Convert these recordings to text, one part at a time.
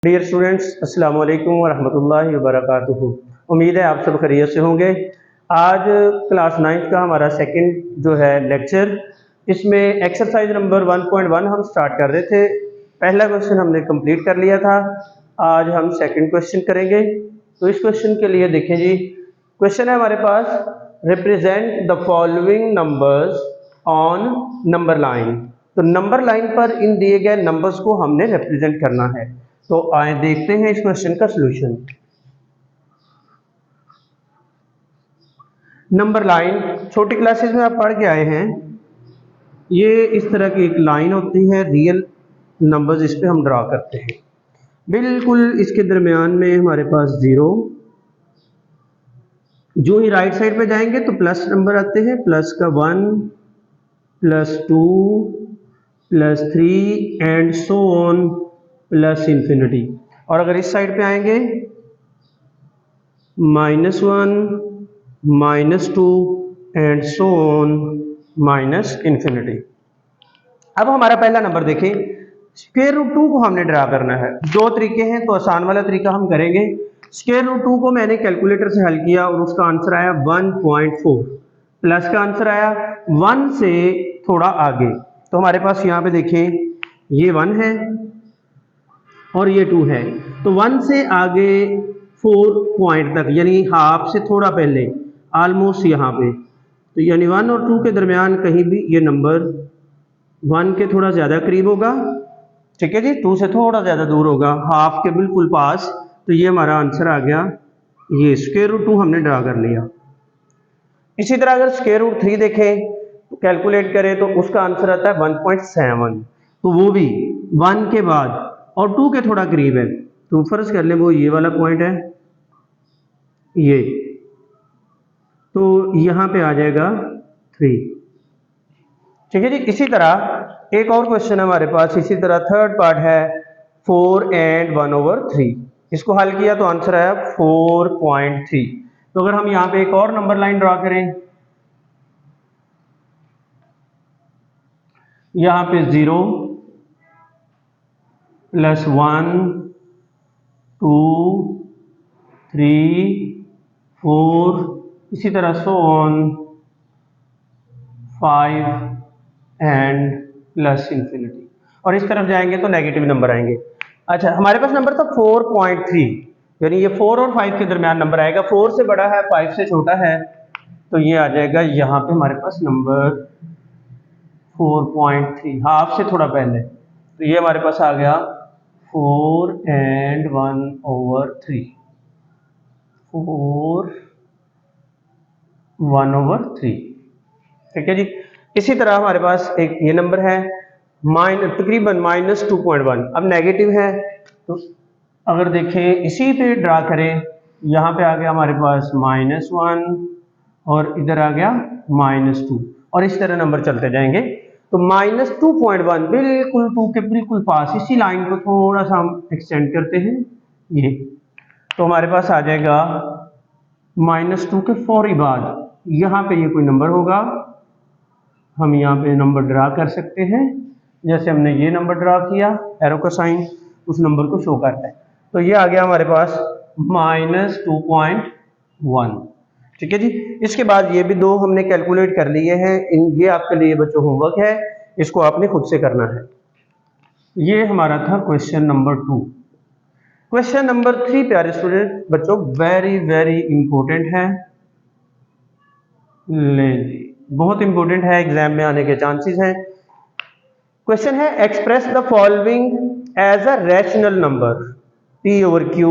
Dear students, अस्सलाम वालेकुम वरहमतुल्लाहि वबरकातुहू। उम्मीद है आप सब खैरियत से होंगे। आज क्लास 9th का हमारा सेकंड जो है लेक्चर, इसमें एक्सरसाइज नंबर 1.1 हम स्टार्ट कर रहे थे। पहला क्वेश्चन हमने कंप्लीट कर लिया था। आज हम सेकंड क्वेश्चन करेंगे। तो इस क्वेश्चन के लिए देखें जी, क्वेश्चन है हमारे पास, represent the following numbers on number line. तो नंबर लाइन पर इन दिए गए नंबर्स को हमने रिप्रेजेंट करना है। तो आए देखते हैं इस क्वेश्चन का सलूशन। नंबर लाइन छोटी क्लासेस में आप पढ़ के आए हैं। ये इस तरह की एक लाइन होती है, रियल नंबर्स इस पे हम ड्रा करते हैं। बिल्कुल इसके दरमियान में हमारे पास जीरो, जो ही राइट साइड पे जाएंगे तो प्लस नंबर आते हैं, प्लस का 1 +2 +3 and so on plus infinity. और अगर इस साइड पे आएंगे -1 -2 and so on minus infinity. अब हमारा पहला नंबर देखें, स्क्वायर रूट 2 को हमने ड्रा करना है। दो तरीके हैं, तो आसान वाला तरीका हम करेंगे। स्क्वायर रूट 2 को मैंने कैलकुलेटर से हल किया और उसका आंसर आया 1.4, प्लस का आंसर आया 1 से थोड़ा आगे। तो हमारे पास यहाँ पे देखें, ये 1 है और ये 2 है, तो 1 से आगे 4 पॉइंट तक, यानी हाफ से थोड़ा पहले, ऑलमोस्ट यहाँ पे, तो यानी 1 और 2 के दरमियान कहीं भी ये नंबर 1 के थोड़ा ज़्यादा करीब होगा, ठीक है जी, 2 से थोड़ा ज़्यादा दूर होगा, हाफ के बिल्कुल पास। तो ये हमारा आंसर आ गया, ये स्क्वायर रूट 2 हमने ड्रा कर लिया। इसी तरह अगर स्क्वायर रूट 3 देखें, तो कैलकुलेट करें तो उसका आंसर आता है 1.7, तो वो भी 1 के बाद और 2 के थोड़ा करीब है। तो फर्ज कर ले वो ये वाला पॉइंट है, ये, तो यहाँ पे आ जाएगा 3, ठीक है जी। इसी तरह एक और क्वेश्चन है हमारे पास, इसी तरह थर्ड पार्ट है 4 एंड 1/3। इसको हल किया तो आंसर आया 4.3। तो अगर हम यहाँ पे एक और नंबर लाइन ड्रा करें, यहाँ पे 0 +1 2 3 4, इसी तरह so on 5 and plus infinity. और इस तरफ जाएंगे तो नेगेटिव नंबर आएंगे। अच्छा, हमारे पास नंबर था 4.3, यानी ये 4 और 5 के दरमियान नंबर आएगा। 4 से बड़ा है, 5 से छोटा है, तो ये आ जाएगा यहाँ पे हमारे पास नंबर 4.3, हाफ से थोड़ा पहले। तो ये हमारे पास आ गया 4 एंड 1/3, 4 1/3, ठीक है जी। इसी तरह हमारे पास एक ये नंबर है तकरीबन -2.1। अब नेगेटिव है, तो अगर देखें इसी पे ड्रा करें, यहाँ पे आ गया हमारे पास -1 और इधर आ गया -2, और इस तरह नंबर चलते जाएंगे। तो -2.1 बिल्कुल 2 के बिल्कुल पास, इसी लाइन को थोड़ा सा हम एक्सटेंड करते हैं, ये, तो हमारे पास आ जाएगा -2 के फौरी बाद यहाँ पे ये कोई नंबर होगा। हम यहाँ पे नंबर ड्रा कर सकते हैं, जैसे हमने ये नंबर ड्रा किया, एरो का साइन उस नंबर को शो करता है। तो ये आ गया हमारे पास -2.1, ठीक है जी। इसके बाद ये भी दो हमने कैलकुलेट कर लिए हैं। ये आपके लिए बच्चों होमवर्क है, इसको आपने खुद से करना है। ये हमारा था क्वेश्चन नंबर 2। क्वेश्चन नंबर 3 प्यारे स्टूडेंट बच्चों, वेरी वेरी इंपॉर्टेंट है, ले जी, बहुत इंपॉर्टेंट है, एग्जाम में आने के चांसेस हैं। क्वेश्चन है, express the following as a rational number P/Q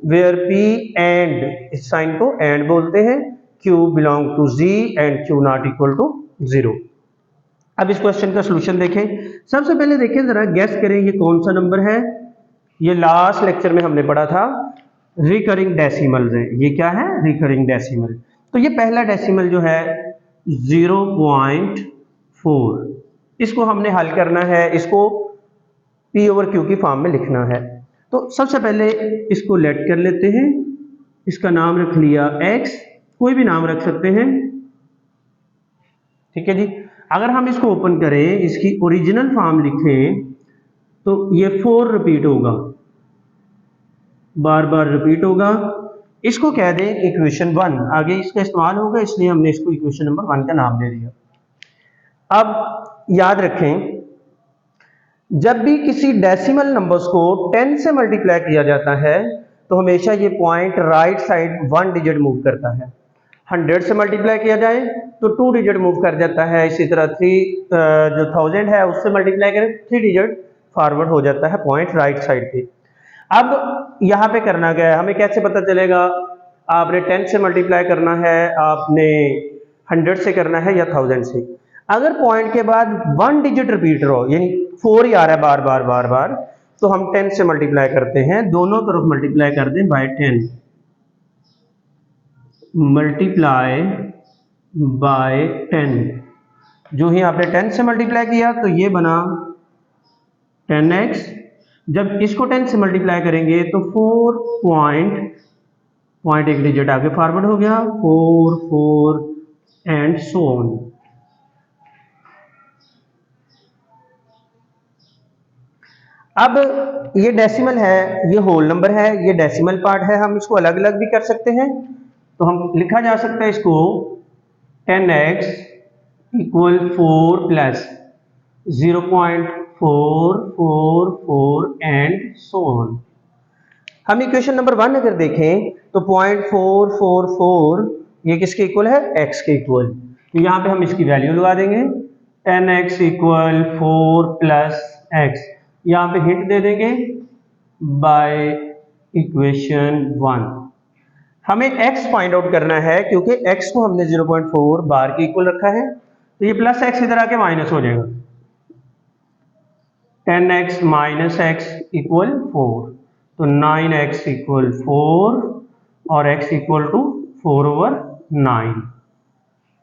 where P and, इस साइन को एंड बोलते हैं, Q belong to Z and Q not equal to 0। अब इस क्वेश्चन का सलूशन देखें। सबसे पहले देखें, जरा गेस करें ये कौन सा नंबर है। ये लास्ट लेक्चर में हमने पढ़ा था, रिकरिंग डेसिमल्स है। ये क्या है? Recurring decimal. तो ये पहला डेसिमल जो है 0.4, इसको हमने हल करना है, इसको P/Q की फॉर्म में लिखना है। तो सबसे पहले इसको लेट कर लेते हैं, इसका नाम रख लिया x, कोई भी नाम रख सकते हैं, ठीक है जी। अगर हम इसको ओपन करें, इसकी ओरिजिनल फॉर्म लिखें, तो ये 4 रिपीट होगा, बार बार रिपीट होगा, इसको कह दें इक्वेशन 1, आगे इसका इस्तेमाल होगा इसलिए हमने इसको इक्वेशन नंबर 1 का नाम दे दिया। अब याद रखें, जब भी किसी डेसिमल नंबर्स को 10 से मल्टीप्लाई किया जाता है तो हमेशा ये point right side 1 digit move करता है। 100 से मल्टीप्लाई किया जाए तो 2 डिजिट मूव कर जाता है, इसी तरह 3 जो 1000 है उससे मल्टीप्लाई करें 3 डिजिट फॉरवर्ड हो जाता है पॉइंट राइट साइड पे। अब यहाँ पे करना क्या है, हमें कैसे पता चलेगा? आपने 10 से मल्टीप्लाई करना है, आपने 100 से करना है या 1000 से। अगर पॉइंट के बाद 1 डिजिट रिपीट हो, यानी 4 ही आ रहा है बार बार बार बार, तो हम 10 से मल्टीप्लाई करते हैं, दोनों तरफ मल्टीप्लाई कर दें बाय 10, मल्टीप्लाई बाय 10। जो ही आपने 10 से मल्टीप्लाई किया तो ये बना 10x, जब इसको 10 से मल्टीप्लाई करेंगे तो 4 पॉइंट एक डिजिट आगे फॉरवर्ड हो गया, 4 4 एंड सो ऑन। अब ये डेसिमल है, ये होल नंबर है, ये डेसिमल पार्ट है, हम इसको अलग अलग भी कर सकते हैं। तो हम लिखा जा सकता है इसको 10x equal 4 plus 0.444 and so on. हम इक्वेशन नंबर 1 अगर देखें तो 0.444 ये किसके इक्वल है? x के इक्वल। तो यहाँ पे हम इसकी वैल्यू लगा देंगे, 10x इक्वल 4 प्लस x, यहाँ पे हिंट दे देंगे बाय इक्वेशन 1। हमें x फाइंड आउट करना है, क्योंकि x को हमने 0.4 बार के इक्वल रखा है, तो ये प्लस x इधर आके माइनस हो जाएगा, 10x माइनस x इक्वल 4, तो 9x इक्वल 4 और x इक्वल टू 4/9।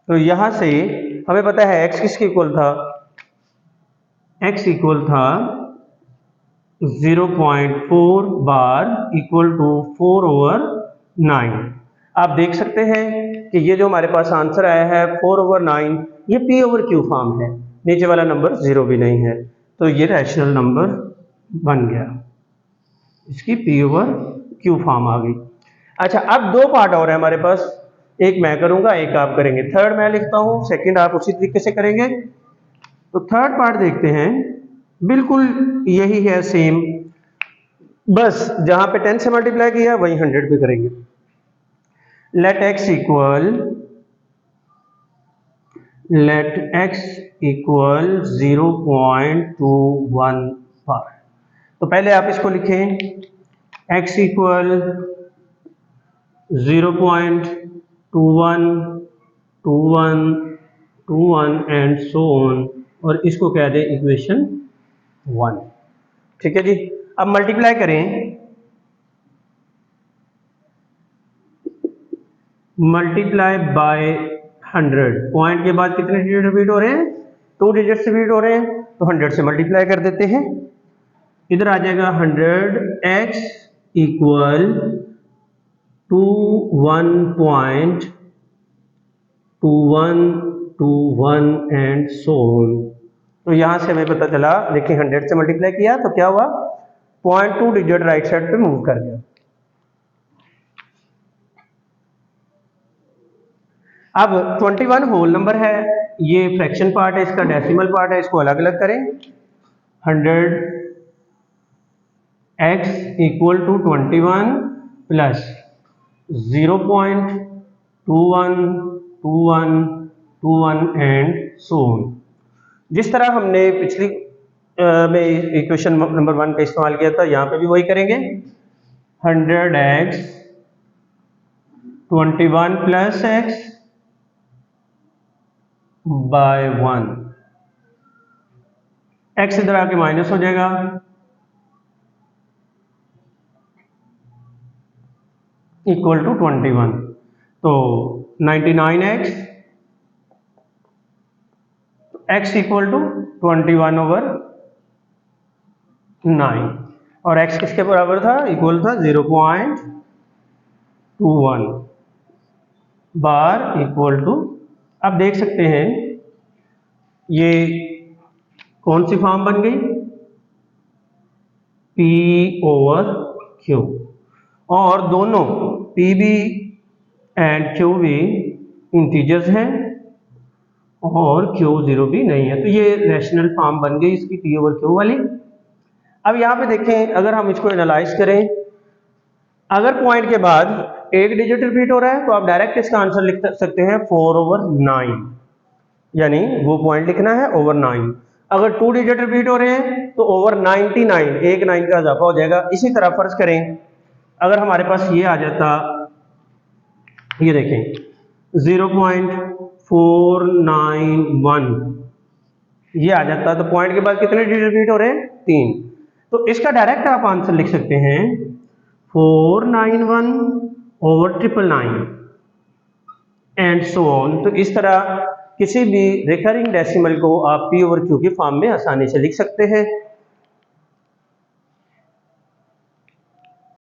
तो यहां से हमें पता है x किसके इक्वल था? x इक्वल था 0.4 बार इक्वल टू 4/9। आप देख सकते हैं कि ये जो हमारे पास आंसर आया है 4/9, ये p/q फॉर्म है, नीचे वाला नंबर 0 भी नहीं है, तो ये रैशनल नंबर बन गया, इसकी p/q फॉर्म आ गई। अच्छा, अब दो पार्ट और है हमारे पास, एक मैं करूंगा एक आप करेंगे। थर्ड मैं लिखता हूं, सेकंड आप उसी तरीके से करेंगे। तो थर्ड पार्ट देखते हैं, बिल्कुल यही है सेम, बस जहां पे 10 से मल्टीप्लाई किया वही 100 पे करेंगे। लेट x इक्वल 0.21 तो पहले आप इसको लिखें, x equal 0.21 and so on, और इसको कह दें इक्वेशन 1। ठीक है जी। अब मल्टीप्लाई करें, मल्टीप्लाई बाय 100, पॉइंट के बाद कितने डिजिट रिपीट हो रहे हैं? 2 डिजिट रिपीट हो रहे हैं, तो 100 से मल्टीप्लाई कर देते हैं, इधर आ जाएगा 100x equal 21.21 and so on. तो यहां से हमें पता चला, देखिए 100 से मल्टीप्लाई किया तो क्या हुआ? 0.2 डिजिट राइट साइड पे मूव कर गया। अब 21 होल नंबर है, ये फ्रैक्शन पार्ट है, इसका डेसिमल पार्ट है, इसको अलग अलग करें। 100x equal to 21 plus 0.21 and so on. जिस तरह हमने पिछली में इक्वेशन नंबर 1 का इस्तेमाल किया था, यहाँ पे भी वही करेंगे। 100x 21 plus x bye 1, x इधर आके माइनस हो जाएगा, इक्वल टू 21, तो 99x, x इक्वल टू 21/9, और x किसके बराबर था? इक्वल था 0.21 बार इक्वल टू, अब देख सकते हैं ये कौन सी फॉर्म बन गई? p/q। और दोनों P be and Q be integers हैं और Q0 भी नहीं है, तो ये रैशनल फॉर्म बन गई इसकी P ओवर Q वाली। अब यहाँ पे देखें, अगर हम इसको एनालाइज करें, अगर पॉइंट के बाद एक डिजिट रिपीट हो रहा है तो आप डायरेक्ट इसका आंसर लिख सकते हैं 4/9, यानी वो पॉइंट लिखना है ओवर 9। अगर 2 डिजिट रिपीट हो रहे हैं तो ओवर 99, एक 9 का इजाफा हो जाएगा। इसी तरह फर्ज करें अगर हमारे पास ये आ जाता, ये देखें 0.491 ये आ जाता, तो पॉइंट के बाद कितने डिजिट रिपीट हो रहे हैं? 3। तो इसका डायरेक्ट आप आंसर लिख सकते हैं 491/999 एंड सो ऑन। तो इस तरह किसी भी रिकरिंग डेसिमल को आप P ओवर Q के फॉर्म में आसानी से लिख सकते हैं।